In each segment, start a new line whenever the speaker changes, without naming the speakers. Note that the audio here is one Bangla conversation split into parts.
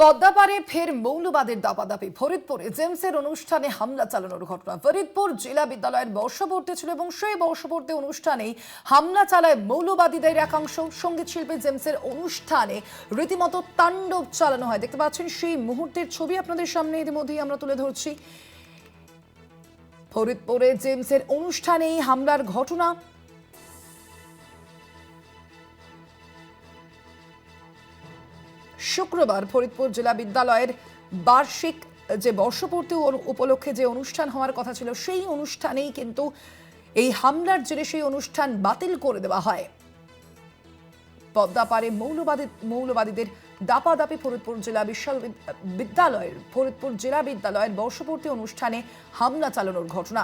পদ্মাপাড়ে ফের মৌলবাদের দাপাদাপি। ফরিদপুরে জেমসের অনুষ্ঠানে হামলা চালানোর ঘটনা। ফরিদপুর জেলা বিদ্যালয়ের বর্ষপূর্তি ছিল এবং সেই বর্ষপূর্তি অনুষ্ঠানেই হামলা চালায় মৌলবাদীদের একাংশ। সঙ্গীত শিল্পী জেমসের অনুষ্ঠানে রীতিমতো তাণ্ডব চালানো হয়। দেখতে পাচ্ছেন সেই মুহূর্তের ছবি আপনাদের সামনে ইতিমধ্যেই আমরা তুলে ধরছি। ফরিদপুরে জেমসের অনুষ্ঠানেই হামলার ঘটনা। শুক্রবার ফরিদপুর জেলা বিদ্যালয়ের বার্ষিক যে বর্ষপূর্তি উপলক্ষে যে অনুষ্ঠান হওয়ার কথা ছিল, সেই অনুষ্ঠানেই কিন্তু এই হামলার জেরে সেই অনুষ্ঠান বাতিল করে দেওয়া হয়। পদ্মাপাড়ে মৌলবাদীদের দাপাদাপি। ফরিদপুর জেলা বিদ্যালয়ের বর্ষপূর্তি অনুষ্ঠানে হামলা চালানোর ঘটনা।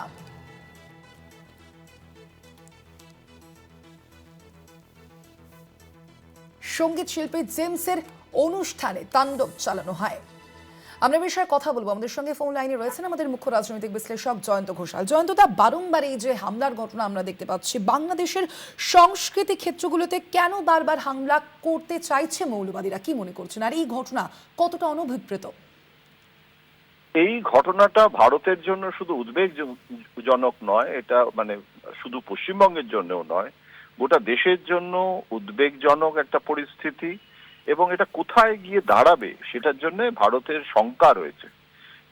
সঙ্গীত শিল্পী জেমসের অনুষ্ঠানে তাণ্ডব চালানো হয়। আমরা বিষয়ে কথা বলবো। আমাদের সঙ্গে ফোন লাইনে রয়েছেন আমাদের মুখ্য রাজনৈতিক বিশ্লেষক জয়ন্ত ঘোষাল। জয়ন্তদা, বারংবার এই যে হামলার ঘটনা আমরা দেখতে পাচ্ছি, বাংলাদেশের সংস্কৃতি ক্ষেত্রগুলোতে কেন বারবার হামলা করতে চাইছে মৌলবাদীরা, কি মনে করছেন? আর এই ঘটনা কতটা অনভিপ্রেত?
এই ঘটনাটা ভারতের জন্য শুধু উদ্বেগজনক নয়, এটা শুধু পশ্চিমবঙ্গের জন্যও নয়, গোটা দেশের জন্য উদ্বেগজনক একটা পরিস্থিতি। এবং এটা কোথায় গিয়ে দাঁড়াবে সেটার জন্য ভারতের শঙ্কা রয়েছে।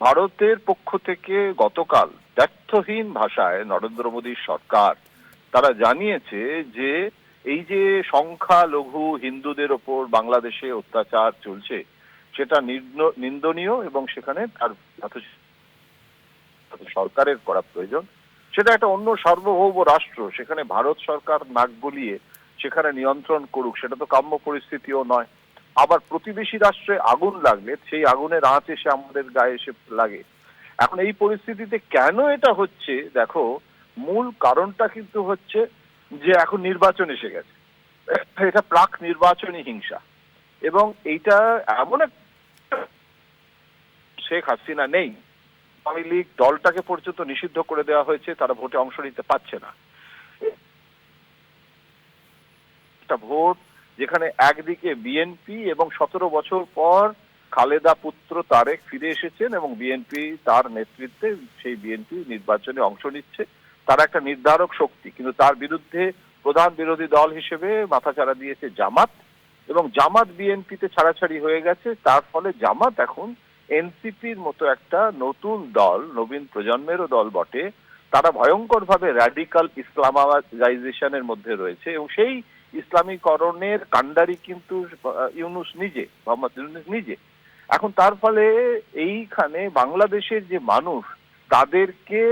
ভারতের পক্ষ থেকে গতকাল দ্ব্যর্থহীন ভাষায় নরেন্দ্র মোদীর সরকার তারা জানিয়েছে যে এই যে সংখ্যালঘু হিন্দুদের ওপর বাংলাদেশে অত্যাচার চলছে সেটা নিন্দনীয় এবং সেখানে তার সরকারের করা প্রয়োজন। সেটা একটা অন্য সার্বভৌম রাষ্ট্র, সেখানে ভারত সরকার নাক গলিয়ে সেখানে নিয়ন্ত্রণ করুক, সেটা তো কাম্য পরিস্থিতিও নয়। আবার প্রতিবেশী রাষ্ট্রে আগুন লাগলে সেই আগুনের আঁচ এসে আমাদের গায়ে এসে লাগে। এখন এই পরিস্থিতিতে কেন এটা হচ্ছে, দেখো, মূল কারণটা কিন্তু হচ্ছে যে এখন নির্বাচন এসে গেছে। এটা প্রাক নির্বাচনী হিংসা এবং এইটা এমন শেখ হাসিনা নেই, আওয়ামী লীগ দলটাকে পর্যন্ত নিষিদ্ধ করে দেওয়া হয়েছে, তারা ভোটে অংশ নিতে পারছে না। একটা ভোট যেখানে একদিকে বিএনপি এবং 17 বছর পর খালেদা পুত্র তারেক ফিরে এসেছেন এবং বিএনপি তার নেতৃত্বে সেই বিএনপি নির্বাচনে অংশ নিচ্ছে, তারা একটা নির্ধারক শক্তি। কিন্তু তার বিরুদ্ধে প্রধান বিরোধী দল হিসেবে মাথাচাড়া দিয়েছে জামাত এবং জামাত বিএনপিতে ছাড়াছাড়ি হয়ে গেছে। তার ফলে জামাত এখন এনসিপির মতো একটা নতুন দল, নবীন প্রজন্মেরও দল বটে, তারা ভয়ঙ্কর ভাবে র্যাডিক্যাল ইসলামাইজেশনের মধ্যে রয়েছে এবং সেই ইসলামীকরণের কাণ্ডারি কিন্তু ইউনূস নিজে, মোহাম্মদ ইউনূস নিজে। এখন তার ফলে এইখানে বাংলাদেশের যে মানুষ তাদেরকে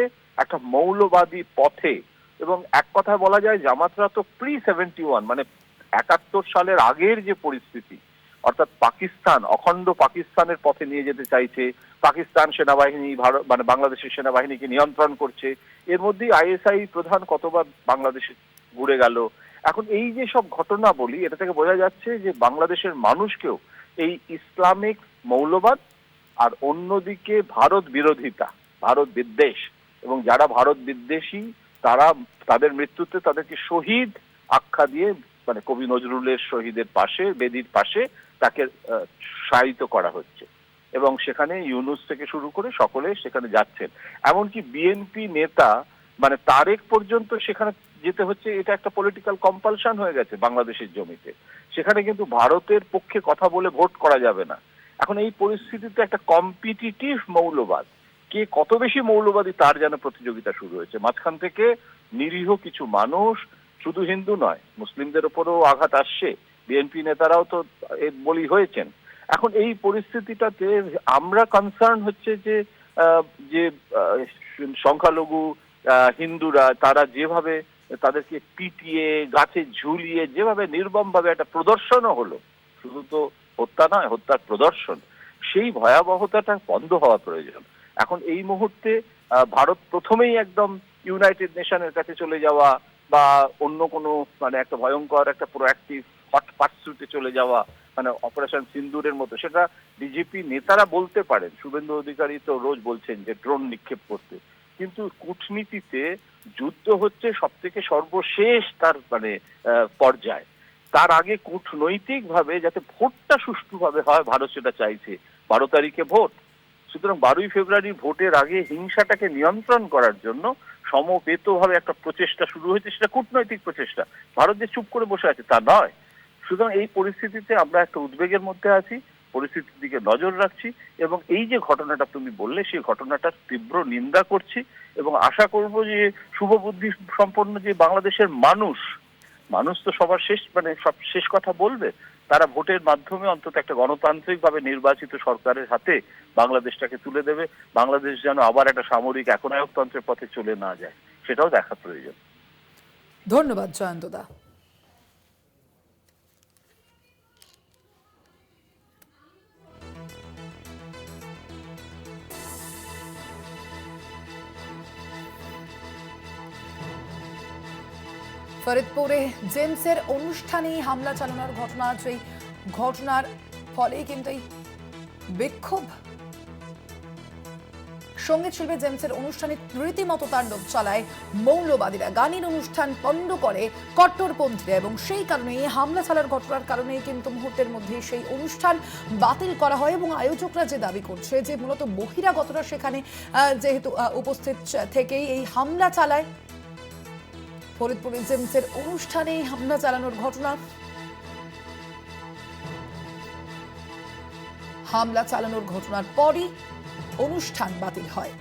একটা মৌলবাদী পথে, এবং এক কথায় বলা যায় জামাতরা তো প্রি-71 71 সালের আগের যে পরিস্থিতি, অর্থাৎ পাকিস্তান, অখণ্ড পাকিস্তানের পথে নিয়ে যেতে চাইছে। পাকিস্তান সেনাবাহিনী ভারত বাংলাদেশের সেনাবাহিনীকে নিয়ন্ত্রণ করছে। এর মধ্যেই আইএসআই প্রধান কতবার বাংলাদেশে ঘুরে গেল। এখন এই যে সব ঘটনা বলি, এটা থেকে বোঝা যাচ্ছে যে বাংলাদেশের মানুষকেও এই ইসলামিক মৌলবাদ আর অন্যদিকে ভারত বিরোধিতা, ভারত বিদ্বেষ, এবং যারা ভারত বিদ্বেষী তারা তাদের মৃত্যুতে তাদেরকে শহীদ আখ্যা দিয়ে কবি নজরুলের শহীদের পাশে, বেদির পাশে তাকে শায়িত করা হচ্ছে এবং সেখানে ইউনূস থেকে শুরু করে সকলে সেখানে যাচ্ছেন। এমনকি বিএনপি নেতা তারেক পর্যন্ত সেখানে যেতে হচ্ছে। এটা একটা পলিটিক্যাল কম্পালশন হয়ে গেছে বাংলাদেশের জমিতে। সেখানে কিন্তু ভারতের পক্ষে কথা বলে ভোট করা যাবে না। এখন এই পরিস্থিতিতে একটা কম্পিটিটিভ মৌলবাদ, কে কত বেশি মৌলবাদী তার যেন প্রতিযোগিতা শুরু হয়েছে। মাঝখান থেকে নিরীহ কিছু মানুষ, শুধু হিন্দু নয় মুসলিমদের উপরেও আঘাত আসছে, বিএনপি নেতারাও তো এর বলি হয়েছেন। এখন এই পরিস্থিতিটাতে আমরা কনসার্ন হচ্ছে যে যে সংখ্যালঘু হিন্দুরা তারা যেভাবে তাদেরকে পিটিয়ে গাছে ঝুলিয়ে যেভাবে নির্মম ভাবে একটা প্রদর্শনও হলো, শুধু তো হত্যা নয়, হত্যার প্রদর্শন, সেই ভয়াবহতাটা বন্ধ হওয়া প্রয়োজন। এখন এই মুহূর্তে ভারত প্রথমেই একদম ইউনাইটেড নেশনের কাছে চলে যাওয়া বা অন্য কোনো একটা ভয়ঙ্কর একটা প্রোঅ্যাক্টিভ হট পার্সুটে চলে যাওয়া, অপারেশন সিন্দুরের মতো, সেটা বিজেপি নেতারা বলতে পারেন। শুভেন্দু অধিকারী তো রোজ বলছেন যে ড্রোন নিক্ষেপ করতে, কিন্তু কূটনীতিতে যুদ্ধ হচ্ছে সব থেকে সর্বশেষ তার পর্যায়। তার আগে কূটনৈতিকভাবে যাতে ভোটটা সুষ্ঠুভাবে হয়, ভারত সেটা চাইছে। 12 তারিখে ভোট, সুতরাং 12ই ফেব্রুয়ারি ভোটের আগে হিংসাটাকে নিয়ন্ত্রণ করার জন্য সমবেতভাবে একটা প্রচেষ্টা শুরু হয়েছে, সেটা কূটনৈতিক প্রচেষ্টা। ভারত যে চুপ করে বসে আছে তা নয়। সুতরাং এই পরিস্থিতিতে আমরা একটা উদ্বেগের মধ্যে আছি, পরিস্থিতির দিকে নজর রাখছি, এবং এই যে ঘটনাটা তুমি বললে সেই ঘটনাটার তীব্র নিন্দা করছি, এবং আশা করব যে শুভবুদ্ধি সম্পন্ন যে বাংলাদেশের মানুষ তো সবার শেষ, মানে সব শেষ কথা বলবে, তারা ভোটের মাধ্যমে অন্তত একটা গণতান্ত্রিকভাবে নির্বাচিত সরকারের হাতে বাংলাদেশটাকে তুলে দেবে। বাংলাদেশ যেন আবার একটা সামরিক একনায়কতন্ত্রের পথে চলে না যায়, সেটাও দেখা প্রয়োজন।
ধন্যবাদ জয়ন্তদা। ফরিদপুরে জেমসের অনুষ্ঠানে হামলা চালানোর ঘটনা, সেই ঘটনার ফলে কিন্তু এই বিক্ষোভ, সঙ্গীত শিল্পী জেমসের অনুষ্ঠানে রীতিমতো তাণ্ডব চালায় মৌলবাদীরা, গানের অনুষ্ঠান পণ্ড করে কট্টরপন্থীরা, এবং সেই কারণে হামলা চালার ঘটনার কারণে কিন্তু মুহূর্তের মধ্যে সেই অনুষ্ঠান বাতিল করা হয়। এবং আয়োজকরা যে দাবি করছে যে মূলত বহিরাগতরা সেখানে যেহেতু উপস্থিত থেকেই এই হামলা চালায়। ফরিদপুরে জেমসের অনুষ্ঠানে হামলা চালানোর ঘটনা, হামলা চালানোর ঘটনার পরই অনুষ্ঠান বাতিল হয়।